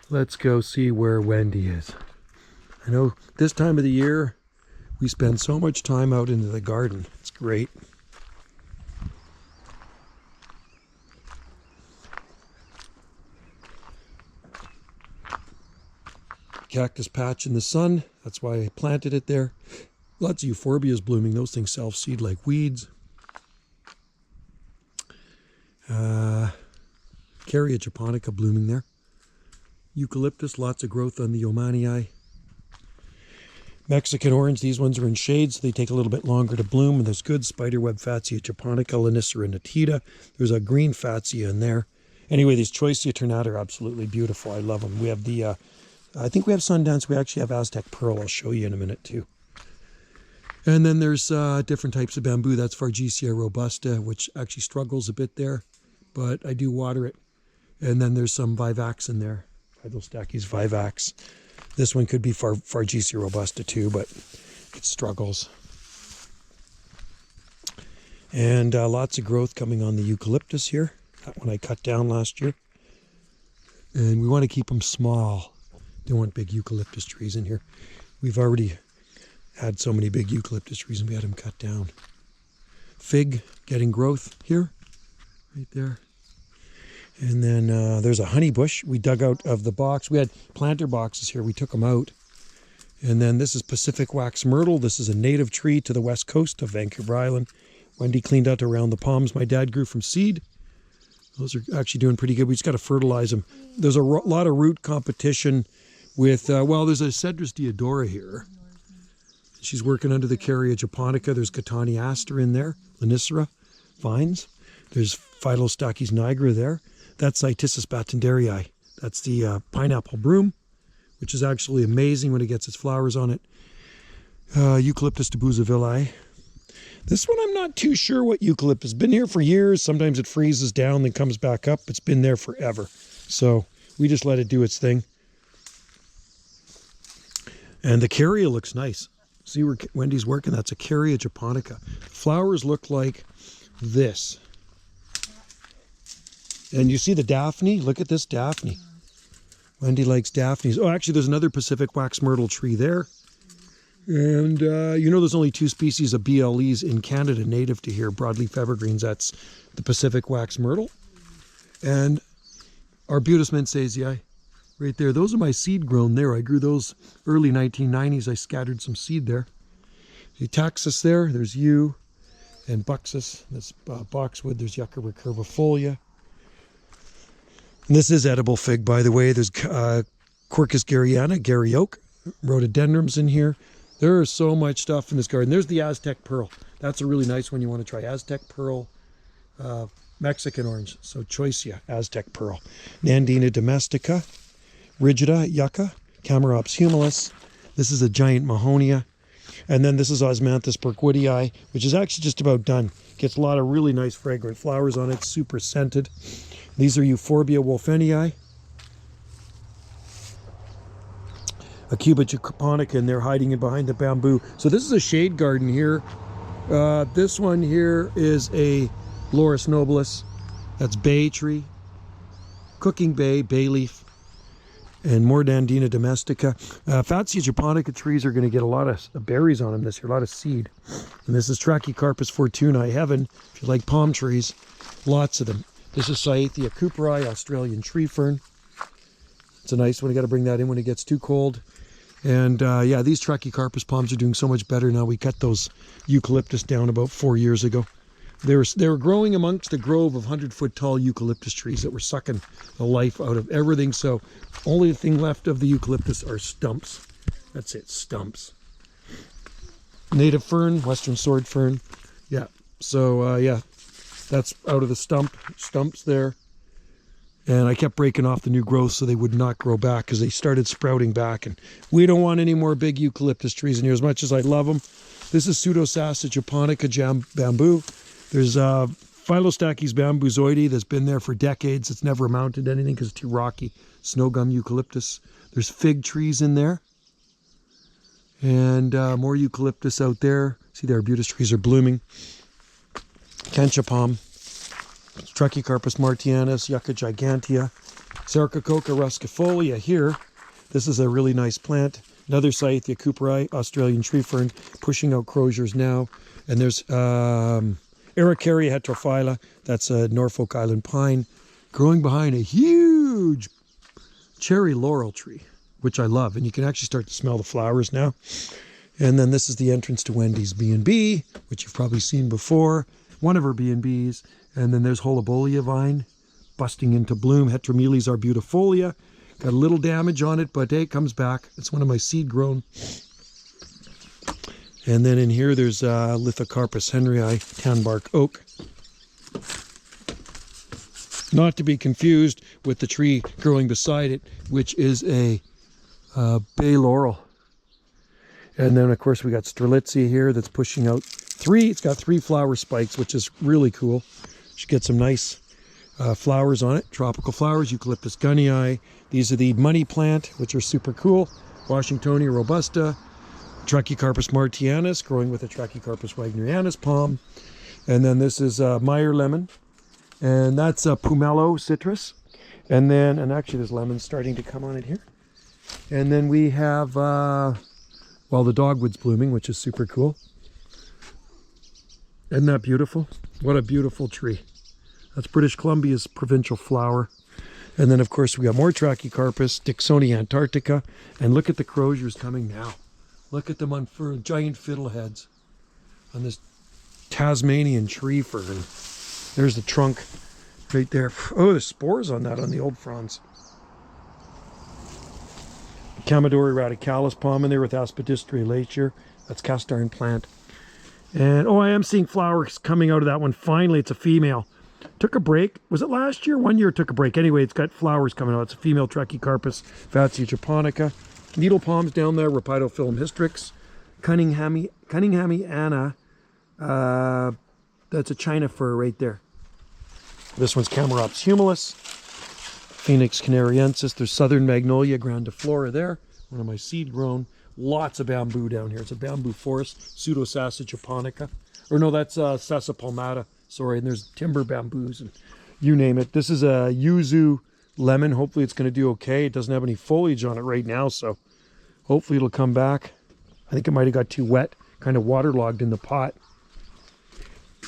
Let's go see where Wendy is. I know this time of the year we spend so much time out into the garden. It's great. Cactus patch in the sun. That's why I planted it there. Lots of euphorbias blooming. Those things self-seed like weeds. Carya japonica blooming there. Eucalyptus, lots of growth on the Omanii. Mexican orange, these ones are in shade, so they take a little bit longer to bloom. And there's good spiderweb Fatsia japonica, Lanicera natita. There's a green Fatsia in there. Anyway, these Choicea tornata are absolutely beautiful. I love them. We have the, I think we have Sundance. We actually have Aztec Pearl. I'll show you in a minute too. And then there's different types of bamboo. That's Fargesia robusta, which actually struggles a bit there, but I do water it. And then there's some Vivax in there. Phyllostachys vivax. This one could be Fargesia robusta too, but it struggles. And lots of growth coming on the eucalyptus here. That one I cut down last year. And we want to keep them small. Don't want big eucalyptus trees in here. We've already had so many big eucalyptus trees and we had them cut down. Fig getting growth here, right there. And then there's a honey bush we dug out of the box. We had planter boxes here. We took them out. And then this is Pacific wax myrtle. This is a native tree to the west coast of Vancouver Island. Wendy cleaned out around the palms my dad grew from seed. Those are actually doing pretty good. We just got to fertilize them. There's a lot of root competition with, well, there's a Cedrus deodora here. She's working under the Carya japonica. There's Catani aster in there, Lanicera vines. There's Phyllostachys nigra there. That's Itisis batendarii. That's the pineapple broom, which is actually amazing when it gets its flowers on it. Eucalyptus debusavilli. This one I'm not too sure what eucalyptus. Been here for years. Sometimes it freezes down, then comes back up. It's been there forever. So we just let it do its thing. And the Carya looks nice. See where Wendy's working? That's a Carya japonica. Flowers look like this. And you see the Daphne? Look at this Daphne. Wendy likes Daphnes. Oh, actually, there's another Pacific wax myrtle tree there. And you know there's only 2 species of BLEs in Canada native to here, broadleaf evergreens. That's the Pacific wax myrtle. And Arbutus mensaesii right there. Those are my seed grown there. I grew those early 1990s. I scattered some seed there. Eutaxis there. There's yew and buxus. That's boxwood. There's Yucca recurvifolia. And this is edible fig, by the way. There's Quercus garryana, Gary oak, rhododendrons in here. There is so much stuff in this garden. There's the Aztec Pearl. That's a really nice one you want to try. Aztec Pearl, Mexican orange. So Choicea, Aztec Pearl. Nandina domestica, rigida, Yucca, Camerops humilis. This is a giant Mahonia. And then this is Osmanthus burkwoodii, which is actually just about done. Gets a lot of really nice fragrant flowers on it, super scented. These are Euphorbia wolfenii. A Cuba japonica, and they're hiding in behind the bamboo. So this is a shade garden here. This one here is a Laurus nobilis. That's bay tree. Cooking bay, bay leaf. And more Nandina domestica. Fatsia japonica trees are going to get a lot of berries on them this year, a lot of seed. And this is Trachycarpus fortunae heaven. If you like palm trees, lots of them. This is Cyathea cooperi, Australian tree fern. It's a nice one. You got to bring that in when it gets too cold. And yeah, these Trachycarpus palms are doing so much better now. We cut those eucalyptus down about 4 years ago. They were growing amongst a grove of 100-foot tall eucalyptus trees that were sucking the life out of everything. So only thing left of the eucalyptus are stumps. That's it, stumps. Native fern, western sword fern. Yeah, so yeah, that's out of the stumps there. And I kept breaking off the new growth so they would not grow back because they started sprouting back. And we don't want any more big eucalyptus trees in here as much as I love them. This is Pseudosassa japonica bamboo. There's Phyllostachys bambuzoides that's been there for decades. It's never amounted to anything because it's too rocky. Snow gum eucalyptus. There's fig trees in there. And more eucalyptus out there. See, the arbutus trees are blooming. Cancha palm. Trachycarpus martianus, Yucca gigantea. Sarcococa ruscifolia here. This is a really nice plant. Another Cyathea cooperi, Australian tree fern, pushing out croziers now. And there's Aracaria heterophylla. That's a Norfolk Island pine, growing behind a huge cherry laurel tree, which I love. And you can actually start to smell the flowers now. And then this is the entrance to Wendy's B&B, which you've probably seen before. One of her B&Bs. And then there's Holobolia vine busting into bloom. Heteromeles arbutifolia. Got a little damage on it, but hey, it comes back. It's one of my seed grown. And then in here, there's Lithocarpus henryi, tanbark oak. Not to be confused with the tree growing beside it, which is a bay laurel. And then, of course, we got Strelitzia here that's pushing out it's got 3 flower spikes, which is really cool. Should get some nice flowers on it, tropical flowers, Eucalyptus gunnii. These are the money plant, which are super cool. Washingtonia robusta, Trachycarpus martianus, growing with a Trachycarpus wagnerianus palm. And then this is Meyer lemon, and that's a Pomelo citrus. And then, and actually there's lemons starting to come on it here. And then we have, the dogwood's blooming, which is super cool. Isn't that beautiful? What a beautiful tree. That's British Columbia's provincial flower. And then, of course, we got more Trachycarpus, Dicksonia antarctica. And look at the croziers coming now. Look at them unfurled, giant fiddleheads on this Tasmanian tree fern. There's the trunk right there. Oh, there's spores on that, on the old fronds. Camadori radicalis palm in there with Aspidistra laetier. That's cast iron plant. And, oh, I am seeing flowers coming out of that one. Finally, it's a female. Took a break. Was it last year? 1 year it took a break. Anyway, it's got flowers coming out. It's a female Trachycarpus fatsia japonica. Needle palms down there, Rhapidophyllum hystrix. Cunninghami Anna. That's a China fir right there. This one's Camerops humilis. Phoenix canariensis. There's Southern Magnolia grandiflora there. One of my seed grown. Lots of bamboo down here. It's a bamboo forest. Pseudosassa japonica. Or no, that's Sassa palmata. Sorry, and there's timber bamboos and you name it. This is a yuzu lemon. Hopefully it's going to do okay. It doesn't have any foliage on it right now, so hopefully it'll come back. I think it might have got too wet, kind of waterlogged in the pot.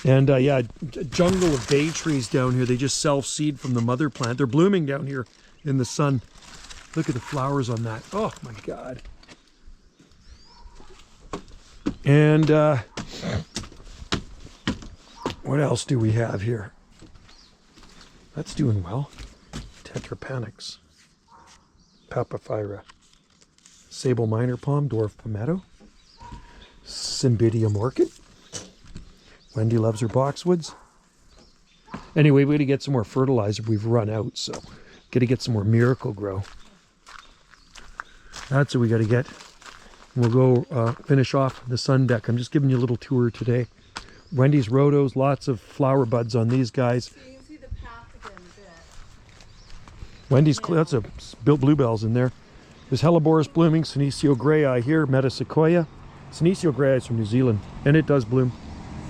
And yeah, a jungle of bay trees down here. They just self-seed from the mother plant. They're blooming down here in the sun. Look at the flowers on that. Oh my God. And what else do we have here? That's doing well. Tetrapanax, Papaphyra, Sable minor palm, dwarf palmetto, Cymbidium orchid. Wendy loves her boxwoods. Anyway, we got to get some more fertilizer. We've run out, so got to get some more Miracle Grow. That's what we got to get. We'll go finish off the sun deck. I'm just giving you a little tour today. Wendy's rhodos, lots of flower buds on these guys. So you can see the path again a bit. Wendy's, that's a bluebells in there. There's Helleborus blooming, Senecio grayi here, Metasequoia. Senecio grayi is from New Zealand, and it does bloom.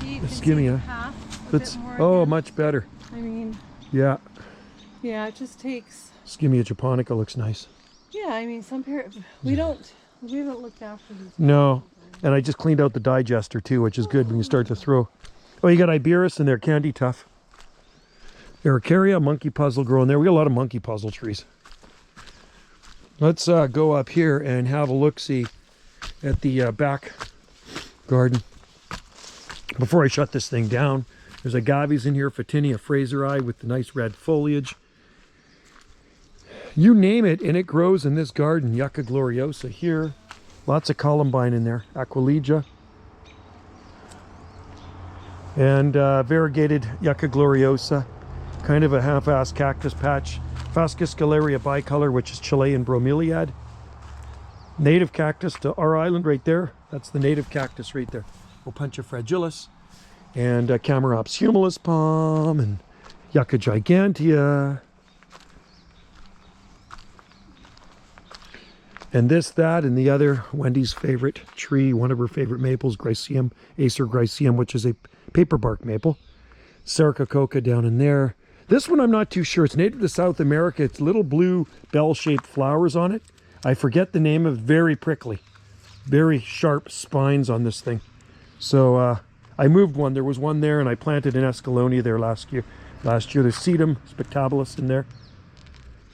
Ischemia. That's, oh, much better. I mean, yeah. Yeah, it just takes. Ischemia japonica looks nice. Yeah, I mean, we haven't looked after these. No, and I just cleaned out the digester too, which is good when you start to throw. Oh, you got Iberis in there, Candy Tough. Aracaria, monkey puzzle growing there. We got a lot of monkey puzzle trees. Let's go up here and have a look-see at the back garden. Before I shut this thing down, there's agaves in here, Photinia fraseri with the nice red foliage. You name it, and it grows in this garden. Yucca gloriosa here. Lots of columbine in there. Aquilegia. And variegated Yucca gloriosa. Kind of a half-assed cactus patch. Phascus scalaria bicolor, which is Chilean bromeliad. Native cactus to our island right there. That's the native cactus right there. Opuntia fragilis. And Camerops humilis palm. And Yucca gigantea. And this, that, and the other, Wendy's favorite tree, one of her favorite maples, Acer Gryceum, which is a paperbark maple. Sarcococa down in there. This one I'm not too sure. It's native to South America. It's little blue bell-shaped flowers on it. I forget the name of it. Very prickly. Very sharp spines on this thing. So I moved one. There was one there, and I planted an Escallonia there last year. There's Sedum spectabilis in there.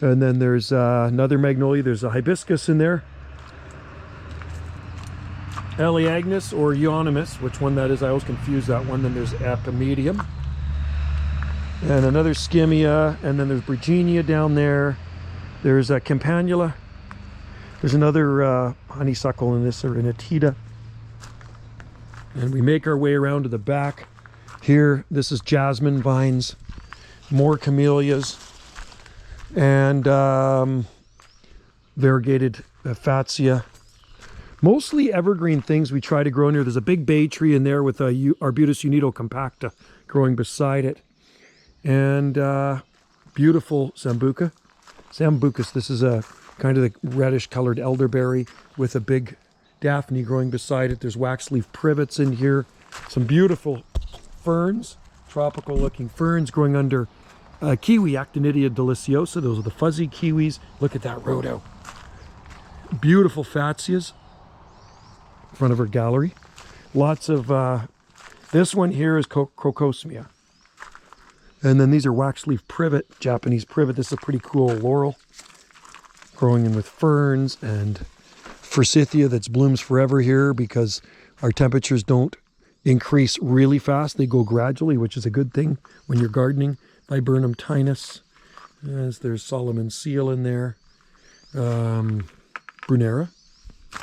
And then there's another magnolia. There's a hibiscus in there. Elaeagnus or euonymus, which one that is, I always confuse that one. Then there's Apomedium. And another Skimmia. And then there's Virginia down there. There's a Campanula. There's another honeysuckle in this, or an Atida. And we make our way around to the back. Here, this is jasmine vines. More camellias. And variegated Fatsia. Mostly evergreen things we try to grow in here. There's a big bay tree in there with Arbutus unido compacta growing beside it. And beautiful Sambuca. Sambucus, this is a kind of the reddish colored elderberry with a big Daphne growing beside it. There's waxleaf privets in here. Some beautiful ferns, tropical looking ferns growing under kiwi, Actinidia deliciosa. Those are the fuzzy kiwis. Look at that rhodo. Beautiful Fatsias in front of our gallery. Lots of, this one here is Crocosmia. And then these are waxleaf privet, Japanese privet. This is a pretty cool laurel growing in with ferns, and forsythia that's blooms forever here because our temperatures don't increase really fast. They go gradually, which is a good thing when you're gardening. Viburnum tinus. There's Solomon seal in there. Brunera.